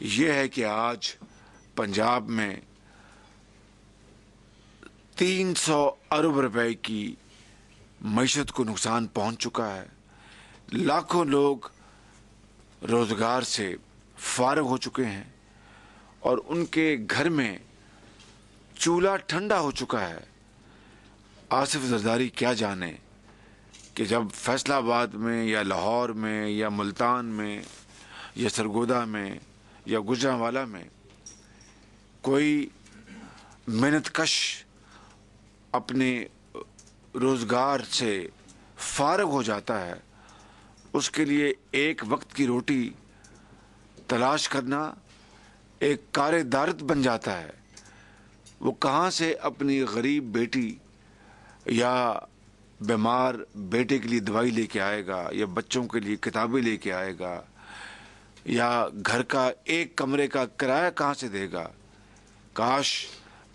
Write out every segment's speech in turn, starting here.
یہ ہے کہ آج پنجاب میں 300 ارب روپے کی معیشت کو نقصان پہنچ چکا ہے. لاکھوں لوگ روزگار سے فارغ ہو چکے ہیں اور ان کے گھر میں چولہا ٹھنڈا ہو چکا ہے. آصف زرداری کیا جانے کہ جب فیصل آباد میں یا لاہور میں یا ملتان میں یا سرگودا میں یا گوجرانوالا میں کوئی محنت کش اپنے روزگار سے فارغ ہو جاتا ہے، اس کے لیے ایک وقت کی روٹی تلاش کرنا ایک کار دارت بن جاتا ہے. وہ کہاں سے اپنی غریب بیٹی یا بیمار بیٹے کے لیے دوائی لے کے آئے گا، یا بچوں کے لیے کتابیں لے کے آئے گا، یا گھر کا ایک کمرے کا کرایہ کہاں سے دے گا؟ کاش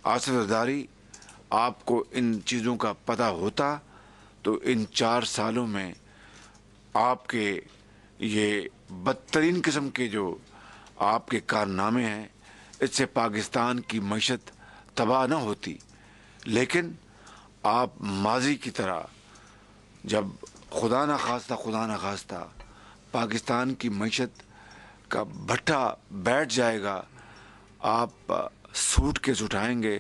آصف زرداری آپ کو ان چیزوں کا پتہ ہوتا تو ان 4 سالوں میں آپ کے یہ بدترین قسم کے جو آپ کے کارنامے ہیں، اس سے پاکستان کی معیشت تباہ نہ ہوتی. لیکن آپ ماضی کی طرح جب خدا نہ خواستہ پاکستان کی معیشت کا بھٹا بیٹھ جائے گا، آپ سوٹ کیس اٹھائیں گے،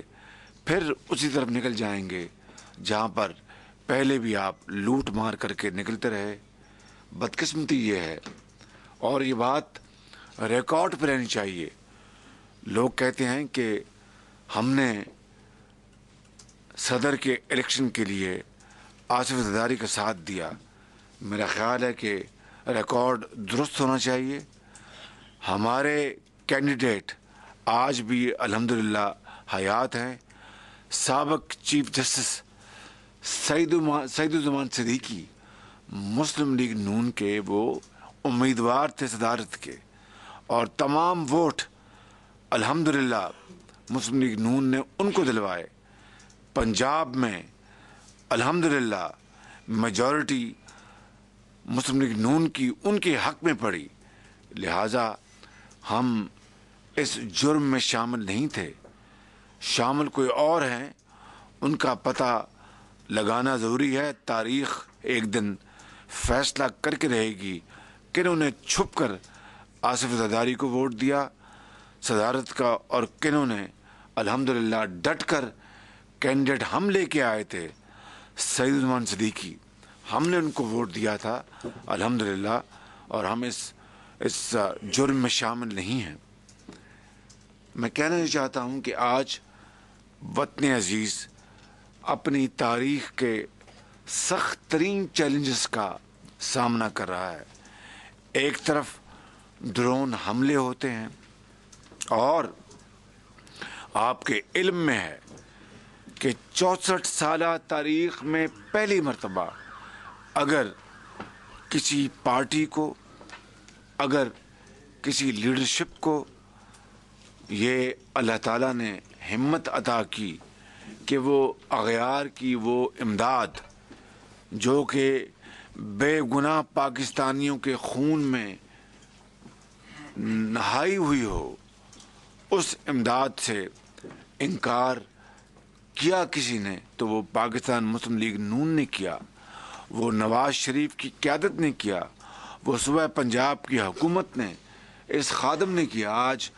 پھر اسی طرف نکل جائیں گے جہاں پر پہلے بھی آپ لوٹ مار کر کے نکلتے رہے. بدقسمتی یہ ہے، اور یہ بات ریکارڈ پہ رہنی چاہیے. لوگ کہتے ہیں کہ ہم نے صدر کے الیکشن کے لیے آصف زرداری کا ساتھ دیا. میرا خیال ہے کہ ریکارڈ درست ہونا چاہیے. ہمارے کینڈیڈیٹ آج بھی الحمدللہ حیات ہیں. سابق چیف جسٹس سعید الزمان صدیقی مسلم لیگ نون کے وہ امیدوار تھے صدارت کے، اور تمام ووٹ الحمدللہ مسلم لیگ نون نے ان کو دلوائے. پنجاب میں الحمدللہ میجورٹی مسلم لیگ نون کی ان کے حق میں پڑی. لہٰذا ہم اس جرم میں شامل نہیں تھے. شامل کوئی اور ہیں، ان کا پتہ لگانا ضروری ہے. تاریخ ایک دن فیصلہ کر کے رہے گی کنہوں نے چھپ کر آصف زرداری کو ووٹ دیا صدارت کا، اور کنہوں نے الحمدللہ ڈٹ کر کینڈیڈیٹ ہم لے کے آئے تھے سعید الزمان صدیقی، ہم نے ان کو ووٹ دیا تھا الحمدللہ، اور ہم اس جرم میں شامل نہیں ہیں. میں کہنا چاہتا ہوں کہ آج وطن عزیز اپنی تاریخ کے سخت ترین چیلنجز کا سامنا کر رہا ہے. ایک طرف ڈرون حملے ہوتے ہیں، اور آپ کے علم میں ہے کہ 64 سالہ تاریخ میں پہلی مرتبہ اگر کسی پارٹی کو، اگر کسی لیڈرشپ کو یہ اللہ تعالیٰ نے ہمت عطا کی کہ وہ اغیار کی وہ امداد جو کہ بے گناہ پاکستانیوں کے خون میں نہائی ہوئی ہو، اس امداد سے انکار کیا کسی نے تو وہ پاکستان مسلم لیگ نون نے کیا، وہ نواز شریف کی قیادت نے کیا، وہ صوبہ پنجاب کی حکومت نے، اس خادم نے کیا. آج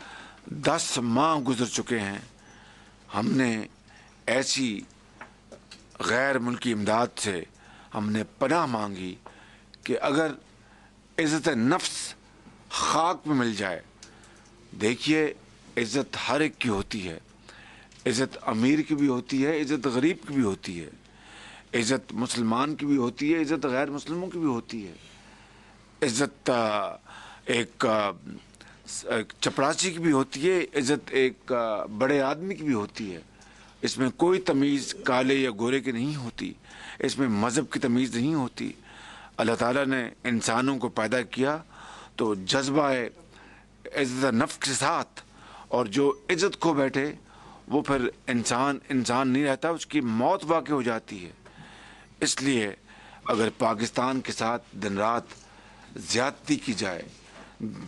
10 ماہ گزر چکے ہیں، ہم نے ایسی غیر ملکی امداد سے ہم نے پناہ مانگی کہ اگر عزت نفس خاک میں مل جائے. دیکھیے، عزت ہر ایک کی ہوتی ہے، عزت امیر کی بھی ہوتی ہے، عزت غریب کی بھی ہوتی ہے، عزت مسلمان کی بھی ہوتی ہے، عزت غیر مسلموں کی بھی ہوتی ہے، عزت ایک چپراسی کی بھی ہوتی ہے، عزت ایک بڑے آدمی کی بھی ہوتی ہے. اس میں کوئی تمیز کالے یا گورے کی نہیں ہوتی، اس میں مذہب کی تمیز نہیں ہوتی. اللہ تعالیٰ نے انسانوں کو پیدا کیا تو جذبہ عزت نفس کے ساتھ، اور جو عزت کھو بیٹھے وہ پھر انسان نہیں رہتا، اس کی موت واقع ہو جاتی ہے. اس لیے اگر پاکستان کے ساتھ دن رات زیادتی کی جائے،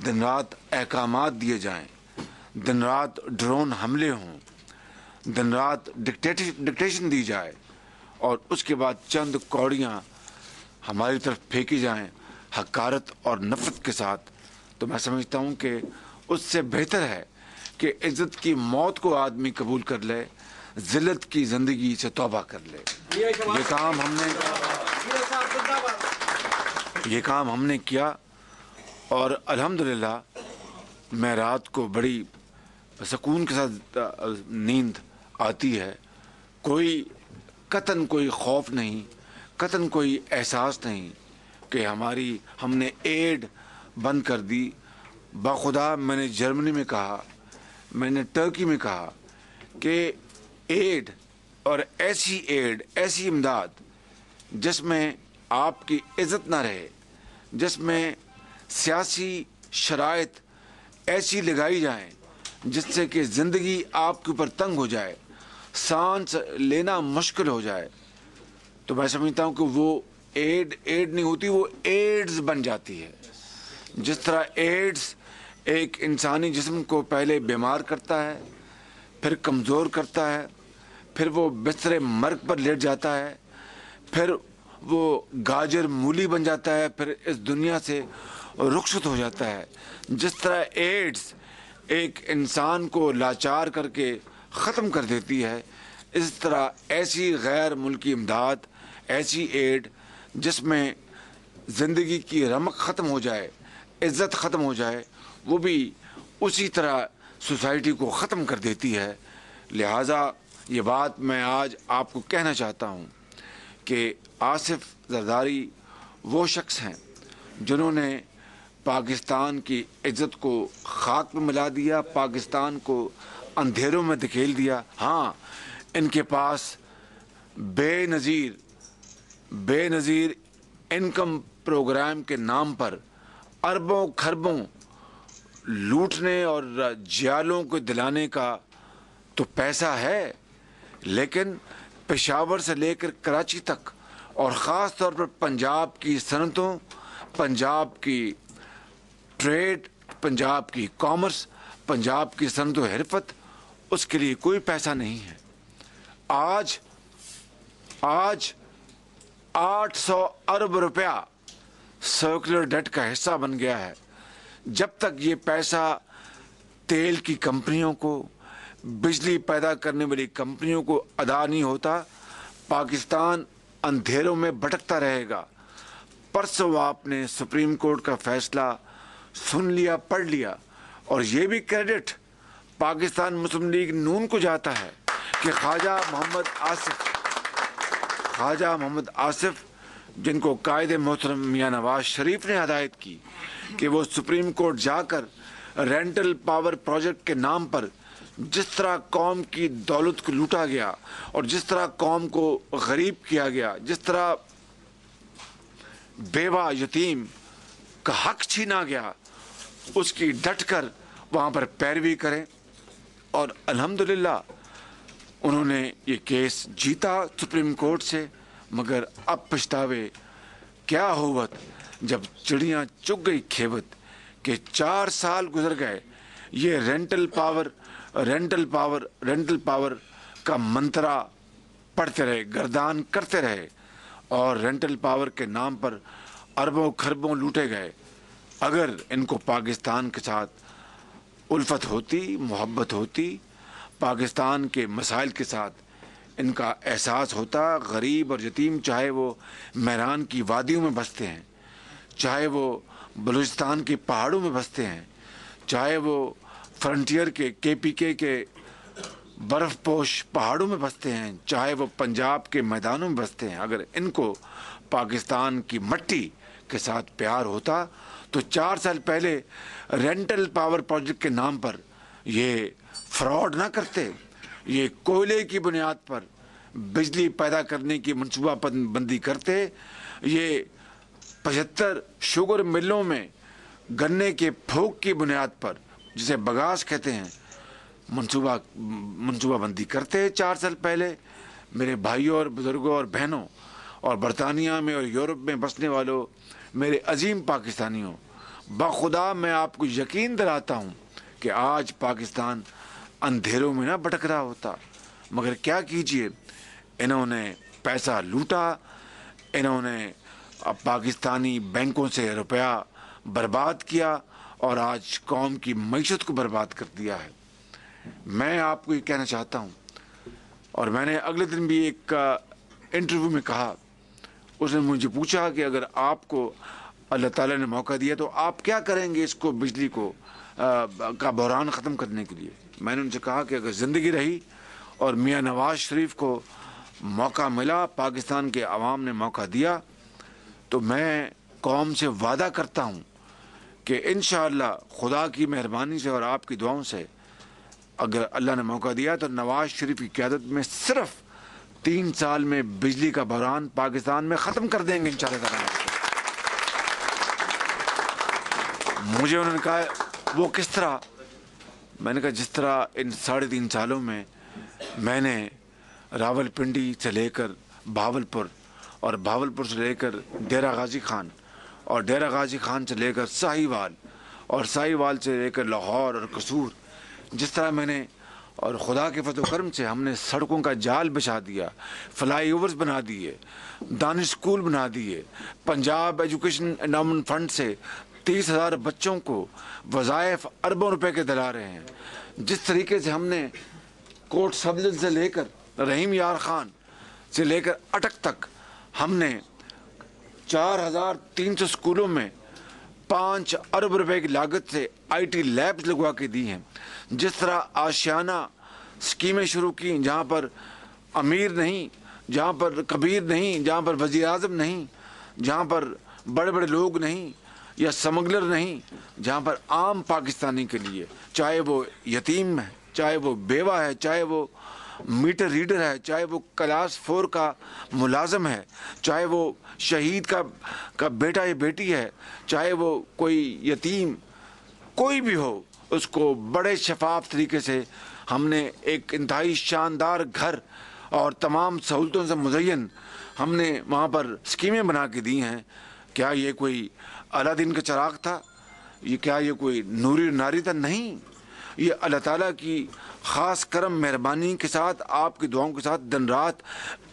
دن رات احکامات دیے جائیں، دن رات ڈرون حملے ہوں، دن رات ڈکٹیشن دی جائے اور اس کے بعد چند کوڑیاں ہماری طرف پھینکی جائیں حقارت اور نفرت کے ساتھ، تو میں سمجھتا ہوں کہ اس سے بہتر ہے کہ عزت کی موت کو آدمی قبول کر لے، ذلت کی زندگی سے توبہ کر لے۔ یہ کام ہم نے کیا اور الحمدللہ میں رات کو بڑی سکون کے ساتھ نیند آتی ہے، کوئی قطعاً کوئی خوف نہیں، قطعاً کوئی احساس نہیں کہ ہم نے ایڈ بند کر دی۔ باخدا میں نے جرمنی میں کہا، میں نے ٹرکی میں کہا کہ ایڈ اور ایسی امداد جس میں آپ کی عزت نہ رہے، جس میں سیاسی شرائط ایسی لگائی جائیں جس سے کہ زندگی آپ کے اوپر تنگ ہو جائے، سانس لینا مشکل ہو جائے، تو میں سمجھتا ہوں کہ وہ ایڈ نہیں ہوتی، وہ ایڈز بن جاتی ہے۔ جس طرح ایڈز ایک انسانی جسم کو پہلے بیمار کرتا ہے، پھر کمزور کرتا ہے، پھر وہ بستر مرگ پر لیٹ جاتا ہے، پھر وہ گاجر مولی بن جاتا ہے، پھر اس دنیا سے رخصت ہو جاتا ہے، جس طرح ایڈز ایک انسان کو لاچار کر کے ختم کر دیتی ہے، اس طرح ایسی غیر ملکی امداد، ایسی ایڈ جس میں زندگی کی رمق ختم ہو جائے، عزت ختم ہو جائے، وہ بھی اسی طرح سوسائٹی کو ختم کر دیتی ہے۔ لہٰذا یہ بات میں آج آپ کو کہنا چاہتا ہوں کہ آصف زرداری وہ شخص ہیں جنہوں نے پاکستان کی عزت کو خاک میں ملا دیا، پاکستان کو اندھیروں میں دھکیل دیا۔ ہاں، ان کے پاس بے نظیر انکم پروگرام کے نام پر اربوں کھربوں لوٹنے اور جیالوں کو دلانے کا تو پیسہ ہے، لیکن پشاور سے لے کر کراچی تک اور خاص طور پر پنجاب کی صنعتوں، پنجاب کی ٹریڈ، پنجاب کی کامرس، پنجاب کی صنعت و حرفت، اس کے لیے کوئی پیسہ نہیں ہے۔ آج 800 ارب روپیہ سرکولر ڈیٹ کا حصہ بن گیا ہے۔ جب تک یہ پیسہ تیل کی کمپنیوں کو، بجلی پیدا کرنے والی کمپنیوں کو ادا نہیں ہوتا، پاکستان اندھیروں میں بھٹکتا رہے گا۔ پرسوں آپ نے سپریم کورٹ کا فیصلہ سن لیا، پڑھ لیا، اور یہ بھی کریڈٹ پاکستان مسلم لیگ نون کو جاتا ہے کہ خواجہ محمد آصف جن کو قائد محترم میاں نواز شریف نے ہدایت کی کہ وہ سپریم کورٹ جا کر رینٹل پاور پروجیکٹ کے نام پر جس طرح قوم کی دولت کو لوٹا گیا اور جس طرح قوم کو غریب کیا گیا، جس طرح بیوہ یتیم کا حق چھینا گیا، اس کی ڈٹ کر وہاں پر پیروی کریں۔ اور الحمدللہ انہوں نے یہ کیس جیتا سپریم کورٹ سے، مگر اب پچھتاوے کیا ہوت جب چڑیاں چگ گئی کھیوت کہ 4 سال گزر گئے، یہ رینٹل پاور کا منترا پڑھتے رہے، گردان کرتے رہے، اور رینٹل پاور کے نام پر اربوں کھربوں لوٹے گئے۔ اگر ان کو پاکستان کے ساتھ الفت ہوتی، محبت ہوتی، پاکستان کے مسائل کے ساتھ ان کا احساس ہوتا، غریب اور یتیم چاہے وہ میران کی وادیوں میں بستے ہیں، چاہے وہ بلوچستان کے پہاڑوں میں بستے ہیں، چاہے وہ فرنٹیئر کے KPK کے برف پوش پہاڑوں میں بستے ہیں، چاہے وہ پنجاب کے میدانوں میں بستے ہیں، اگر ان کو پاکستان کی مٹی کے ساتھ پیار ہوتا تو 4 سال پہلے رینٹل پاور پروجیکٹ کے نام پر یہ فراڈ نہ کرتے، یہ کوئلے کی بنیاد پر بجلی پیدا کرنے کی منصوبہ بندی کرتے، یہ 75 شوگر ملوں میں گنے کے پھوک کی بنیاد پر، جسے بگاس کہتے ہیں، منصوبہ بندی کرتے 4 سال پہلے۔ میرے بھائیوں اور بزرگوں اور بہنوں اور برطانیہ میں اور یورپ میں بسنے والوں، میرے عظیم پاکستانیوں، بخدا میں آپ کو یقین دلاتا ہوں کہ آج پاکستان اندھیروں میں نہ بھٹک رہا ہوتا، مگر کیا کیجئے، انہوں نے پیسہ لوٹا، انہوں نے پاکستانی بینکوں سے روپیہ برباد کیا اور آج قوم کی معیشت کو برباد کر دیا ہے۔ میں آپ کو یہ کہنا چاہتا ہوں، اور میں نے اگلے دن بھی ایک انٹرویو میں کہا، اس نے مجھے پوچھا کہ اگر آپ کو اللہ تعالیٰ نے موقع دیا تو آپ کیا کریں گے اس کو بجلی کو کا بحران ختم کرنے کے لیے؟ میں نے ان سے کہا کہ اگر زندگی رہی اور میاں نواز شریف کو موقع ملا، پاکستان کے عوام نے موقع دیا، تو میں قوم سے وعدہ کرتا ہوں کہ انشاءاللہ خدا کی مہربانی سے اور آپ کی دعاؤں سے اگر اللہ نے موقع دیا تو نواز شریف کی قیادت میں صرف 3 سال میں بجلی کا بحران پاکستان میں ختم کر دیں گے انشاءاللہ تعالیٰ۔ مجھے انہوں نے کہا وہ کس طرح؟ میں نے کہا جس طرح ان 3.5 سالوں میں میں نے راول پنڈی سے لے کر بہاولپور اور بہاولپور سے لے کر ڈیرہ غازی خان اور ڈیرہ غازی خان سے لے کر ساہیوال اور ساہیوال سے لے کر لاہور اور قصور، جس طرح میں نے اور خدا کے فضل و کرم سے ہم نے سڑکوں کا جال بچھا دیا، فلائی اوورز بنا دیے، دانش اسکول بنا دیے، پنجاب ایجوکیشن انڈاؤمنٹ فنڈ سے 30,000 بچوں کو وظائف اربوں روپے کے دلا رہے ہیں، جس طریقے سے ہم نے کوٹ سبزل سے لے کر رحیم یار خان سے لے کر اٹک تک ہم نے 4,300 اسکولوں میں 5 ارب روپے کی لاگت سے IT لیبز لگوا کے دی ہیں، جس طرح آشیانہ اسکیمیں شروع کی جہاں پر امیر نہیں، جہاں پر کبیر نہیں، جہاں پر وزیر اعظم نہیں، جہاں پر بڑے بڑے لوگ نہیں یا سمگلر نہیں، جہاں پر عام پاکستانی کے لیے، چاہے وہ یتیم ہے، چاہے وہ بیوہ ہے، چاہے وہ میٹر ریڈر ہے، چاہے وہ کلاس 4 کا ملازم ہے، چاہے وہ شہید کا بیٹا یا بیٹی ہے، چاہے وہ کوئی یتیم کوئی بھی ہو، اس کو بڑے شفاف طریقے سے ہم نے ایک انتہائی شاندار گھر اور تمام سہولتوں سے مزین ہم نے وہاں پر اسکیمیں بنا کے دی ہیں۔ کیا یہ کوئی الادین کا چراغ تھا؟ کیا یہ کوئی نوری ناری تھا؟ نہیں، یہ اللہ تعالیٰ کی خاص کرم مہربانی کے ساتھ، آپ کی دعاؤں کے ساتھ دن رات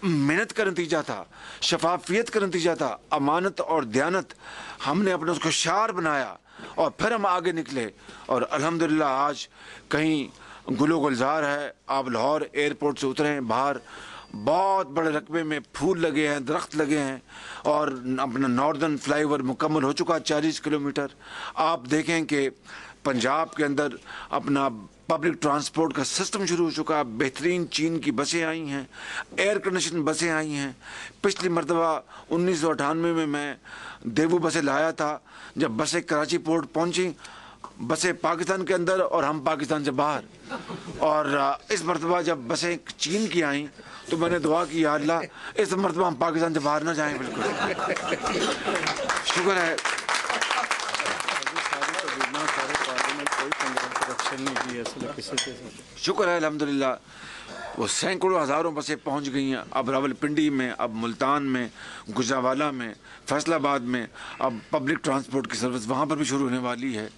محنت کا نتیجہ تھا، شفافیت کا نتیجہ تھا، امانت اور دیانت ہم نے اپنے اس کو شعار بنایا اور پھر ہم آگے نکلے، اور الحمدللہ آج کہیں گل و گلزار ہے۔ آپ لاہور ایئرپورٹ سے اترے ہیں، باہر بہت بڑے رقبے میں پھول لگے ہیں، درخت لگے ہیں، اور اپنا ناردرن فلائی اوور مکمل ہو چکا 40 کلومیٹر۔ آپ دیکھیں کہ پنجاب کے اندر اپنا پبلک ٹرانسپورٹ کا سسٹم شروع ہو چکا، بہترین چین کی بسیں آئی ہیں، ایئر کنڈیشن بسیں آئی ہیں۔ پچھلی مرتبہ 1998 میں دیوو بسیں لایا تھا، جب بسیں کراچی پورٹ پہنچیں، بسیں پاکستان کے اندر اور ہم پاکستان سے باہر، اور اس مرتبہ جب بسیں چین کی آئیں تو میں نے دعا کی، یا اللہ اس مرتبہ ہم پاکستان سے باہر نہ جائیں۔ بالکل شکر ہے، شکر ہے الحمدللہ، وہ سینکڑوں ہزاروں بسیں پہنچ گئی ہیں۔ اب راول پنڈی میں، اب ملتان میں، گجرانوالہ میں، فیصل آباد میں اب پبلک ٹرانسپورٹ کی سروس وہاں پر بھی شروع ہونے والی ہے۔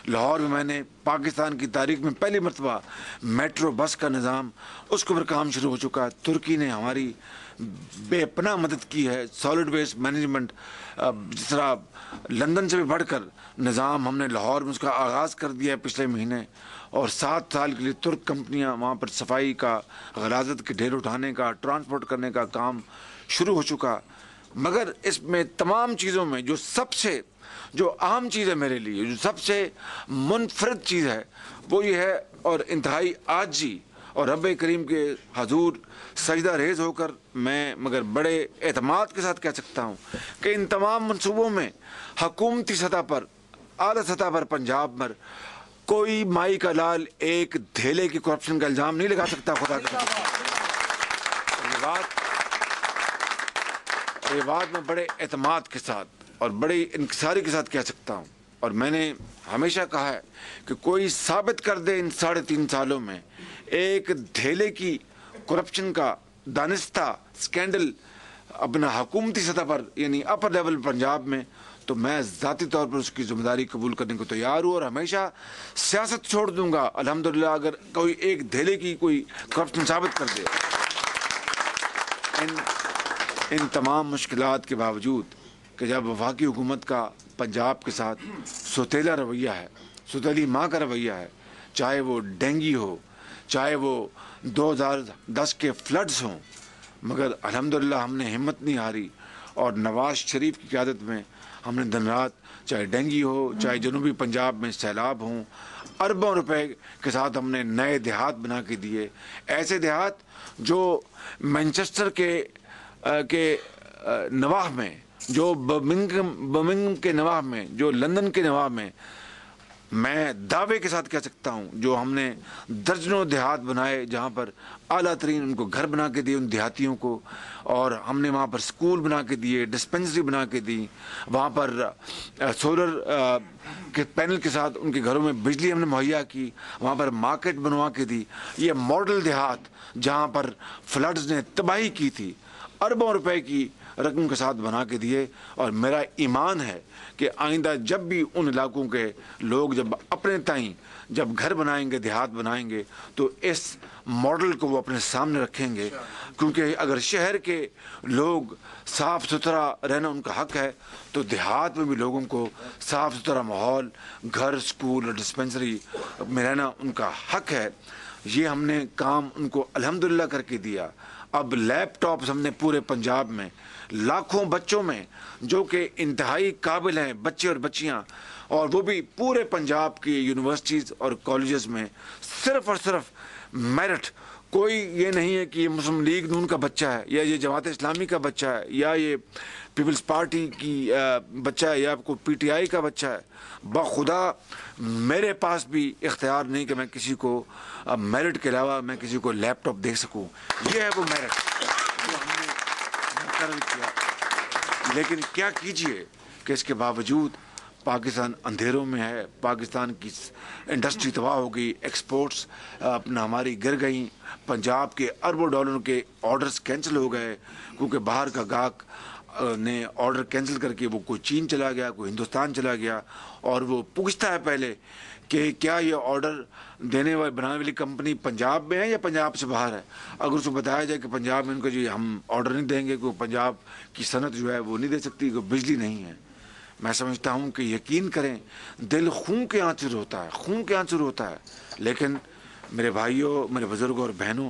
لاہور میں نے پاکستان کی تاریخ میں پہلی مرتبہ میٹرو بس کا نظام، اس کے اوپر کام شروع ہو چکا ہے۔ ترکی نے ہماری بے پناہ مدد کی ہے، سالڈ ویسٹ مینجمنٹ، جس طرح لندن سے بھی بڑھ کر نظام ہم نے لاہور میں اس کا آغاز کر دیا ہے پچھلے مہینے، اور 7 سال کے لیے ترک کمپنیاں وہاں پر صفائی کا، غلاظت کے ڈھیر اٹھانے کا، ٹرانسپورٹ کرنے کا کام شروع ہو چکا۔ مگر اس میں تمام چیزوں میں جو اہم چیز ہے میرے لیے، جو سب سے منفرد چیز ہے، وہ یہ ہے، اور انتہائی عاجزی اور رب کریم کے حضور سجدہ ریز ہو کر میں مگر بڑے اعتماد کے ساتھ کہہ سکتا ہوں کہ ان تمام منصوبوں میں حکومتی سطح پر، اعلیٰ سطح پر پنجاب پر کوئی مائی کا لال ایک دھیلے کی کرپشن کا الزام نہیں لگا سکتا۔ خدا کے یہ بات میں بڑے اعتماد کے ساتھ اور بڑی انکساری کے ساتھ کہہ سکتا ہوں، اور میں نے ہمیشہ کہا ہے کہ کوئی ثابت کر دے ان 3.5 سالوں میں ایک دھیلے کی کرپشن کا دانستہ سکینڈل اپنا حکومتی سطح پر، یعنی اپر لیول پنجاب میں، تو میں ذاتی طور پر اس کی ذمہ داری قبول کرنے کو تیار ہوں اور ہمیشہ سیاست چھوڑ دوں گا الحمدللہ اگر کوئی ایک دھیلے کی کوئی کرپشن ثابت کر دے. ان تمام مشکلات کے باوجود کہ جب وفاقی حکومت کا پنجاب کے ساتھ سوتیلا رویہ ہے, سوتیلی ماں کا رویہ ہے, چاہے وہ ڈینگی ہو, چاہے وہ 2010 کے فلڈز ہوں, مگر الحمدللہ ہم نے ہمت نہیں ہاری اور نواز شریف کی قیادت میں ہم نے دن رات, چاہے ڈینگی ہو, چاہے جنوبی پنجاب میں سیلاب ہوں, اربوں روپے کے ساتھ ہم نے نئے دیہات بنا کے دیے, ایسے دیہات جو مینچسٹر کے نواح میں, جو برمنگھم کے نواح میں, جو لندن کے نواح میں دعوے کے ساتھ کہہ سکتا ہوں, جو ہم نے درجنوں دیہات بنائے جہاں پر اعلیٰ ترین ان کو گھر بنا کے دیے ان دیہاتیوں کو, اور ہم نے وہاں پر سکول بنا کے دیے, ڈسپنسری بنا کے دی, وہاں پر سولر کے پینل کے ساتھ ان کے گھروں میں بجلی ہم نے مہیا کی, وہاں پر مارکیٹ بنوا کے دی. یہ ماڈل دیہات جہاں پر فلڈز نے تباہی کی تھی, اربوں روپے کی رقم کے ساتھ بنا کے دیے. اور میرا ایمان ہے کہ آئندہ جب بھی ان علاقوں کے لوگ جب اپنے تئیں جب گھر بنائیں گے, دیہات بنائیں گے, تو اس ماڈل کو وہ اپنے سامنے رکھیں گے, کیونکہ اگر شہر کے لوگ صاف ستھرا رہنا ان کا حق ہے تو دیہات میں بھی لوگوں کو صاف ستھرا ماحول, گھر, سکول اور ڈسپنسری میں رہنا ان کا حق ہے. یہ ہم نے کام ان کو الحمدللہ کر کے دیا. اب لیپ ٹاپس ہم نے پورے پنجاب میں لاکھوں بچوں میں جو کہ انتہائی قابل ہیں بچے اور بچیاں, اور وہ بھی پورے پنجاب کی یونیورسٹیز اور کالجز میں صرف اور صرف میرٹ, کوئی یہ نہیں ہے کہ یہ مسلم لیگ نون کا بچہ ہے یا یہ جماعت اسلامی کا بچہ ہے یا یہ پیپلز پارٹی کی بچہ ہے یا کوئی پی ٹی آئی کا بچہ ہے. بخدا میرے پاس بھی اختیار نہیں کہ میں کسی کو میرٹ کے علاوہ میں کسی کو لیپ ٹاپ دے سکوں. یہ ہے وہ میرٹ جو ہم نے مقرر کیا. لیکن کیا کیجئے کہ اس کے باوجود پاکستان اندھیروں میں ہے, پاکستان کی انڈسٹری تباہ ہو گئی, ایکسپورٹس اپنا ہماری گر گئیں, پنجاب کے اربوں ڈالروں کے آرڈرز کینسل ہو گئے کیونکہ باہر کا گاہک نے آرڈر کینسل کر کے وہ کوئی چین چلا گیا, کوئی ہندوستان چلا گیا, اور وہ پوچھتا ہے پہلے کہ کیا یہ آرڈر دینے والی بنانے والی کمپنی پنجاب میں ہے یا پنجاب سے باہر ہے. اگر اس کو بتایا جائے کہ پنجاب میں ان کو جو ہم آرڈر نہیں دیں گے, کہ پنجاب کی صنعت جو ہے وہ نہیں دے سکتی, کہ بجلی نہیں ہے. میں سمجھتا ہوں کہ یقین کریں دل خون کے آنسر ہوتا ہے, خون کے آنسر ہوتا ہے. لیکن میرے بھائیوں, میرے بزرگوں اور بہنوں,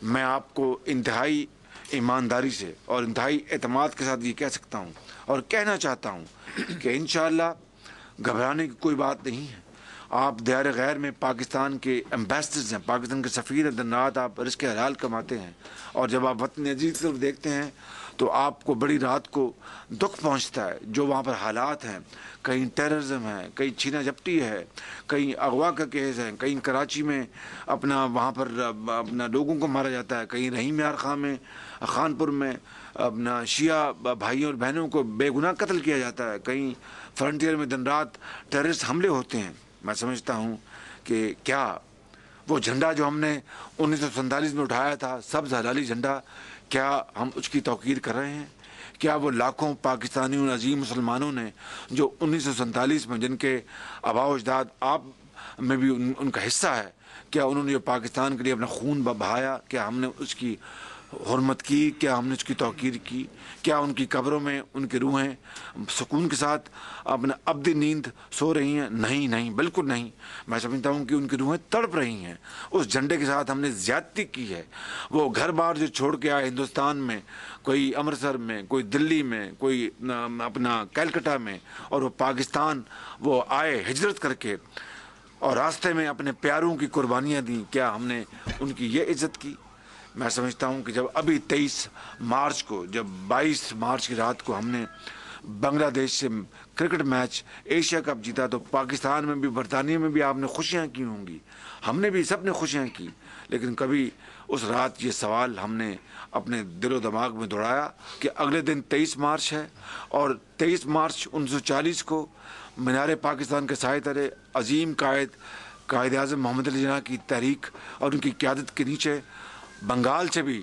میں آپ کو انتہائی ایمانداری سے اور انتہائی اعتماد کے ساتھ یہ کہہ سکتا ہوں اور کہنا چاہتا ہوں کہ انشاءاللہ گھبرانے کی کوئی بات نہیں ہے. آپ دیار غیر میں پاکستان کے ایمبیسڈرز ہیں, پاکستان کے سفیر ہیں, دن رات آپ رزق حلال کماتے ہیں, اور جب آپ وطن عزیز کی طرف دیکھتے ہیں تو آپ کو بڑی رات کو دکھ پہنچتا ہے. جو وہاں پر حالات ہیں, کہیں ٹیررزم ہے, کہیں چھینا جھپٹی ہے, کہیں اغوا کا کیس ہے, کہیں کراچی میں اپنا وہاں پر اپنا لوگوں کو مارا جاتا ہے, کہیں رحیم یار خان میں خانپور میں اپنا شیعہ بھائیوں اور بہنوں کو بے گناہ قتل کیا جاتا ہے, کہیں فرنٹیئر میں دن رات ٹیررسٹ حملے ہوتے ہیں. میں سمجھتا ہوں کہ کیا وہ جھنڈا جو ہم نے 1947 میں اٹھایا تھا, سبز حلالی جھنڈا, کیا ہم اس کی توقیر کر رہے ہیں؟ کیا وہ لاکھوں پاکستانیوں عظیم مسلمانوں نے جو 1947 میں جن کے آباء و اجداد آپ میں بھی ان کا حصہ ہے, کیا انہوں نے جو پاکستان کے لیے اپنا خون بہایا, کیا ہم نے اس کی حرمت کی, کیا ہم نے اس کی توقیر کی؟ کیا ان کی قبروں میں ان کی روحیں سکون کے ساتھ اپنا ابدی نیند سو رہی ہیں؟ نہیں نہیں, بالکل نہیں. میں سمجھتا ہوں کہ ان کی روحیں تڑپ رہی ہیں. اس جھنڈے کے ساتھ ہم نے زیادتی کی ہے. وہ گھر بار جو چھوڑ کے آئے ہندوستان میں, کوئی امرتسر میں, کوئی دلی میں, کوئی اپنا کلکتہ میں, اور وہ پاکستان وہ آئے ہجرت کر کے اور راستے میں اپنے پیاروں کی قربانیاں دیں, کیا ہم نے ان کی یہ عزت کی؟ میں سمجھتا ہوں کہ جب ابھی 23 مارچ کو, جب 22 مارچ کی رات کو ہم نے بنگلہ دیش سے کرکٹ میچ ایشیا کپ جیتا, تو پاکستان میں بھی برطانیہ میں بھی آپ نے خوشیاں کی ہوں گی, ہم نے بھی سب نے خوشیاں کی. لیکن کبھی اس رات یہ سوال ہم نے اپنے دل و دماغ میں دوڑایا کہ اگلے دن 23 مارچ ہے, اور 23 مارچ 1940 کو مینار پاکستان کے سائے تلے عظیم قائد اعظم محمد علی جناح کی تحریک اور ان کی قیادت کے نیچے بنگال سے بھی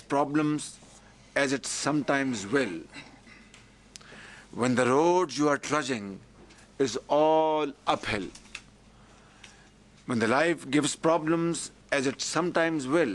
problems as it sometimes will, when the road you are trudging is all uphill, when the life gives problems as it sometimes will,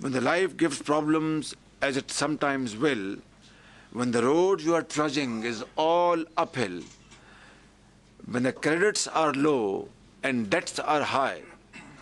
when the life gives problems as it sometimes will, when the road you are trudging is all uphill, when the credits are low and debts are high,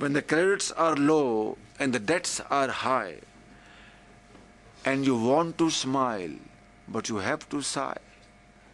When the credits are low and the debts are high, and you want to smile but you have to sigh,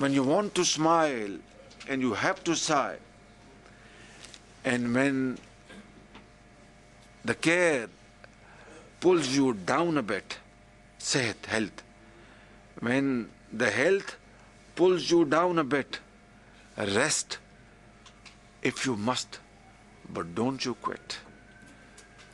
When you want to smile and you have to sigh, and when the care pulls you down a bit, sehat, health, when the health pulls you down a bit, rest if you must, but don't you quit.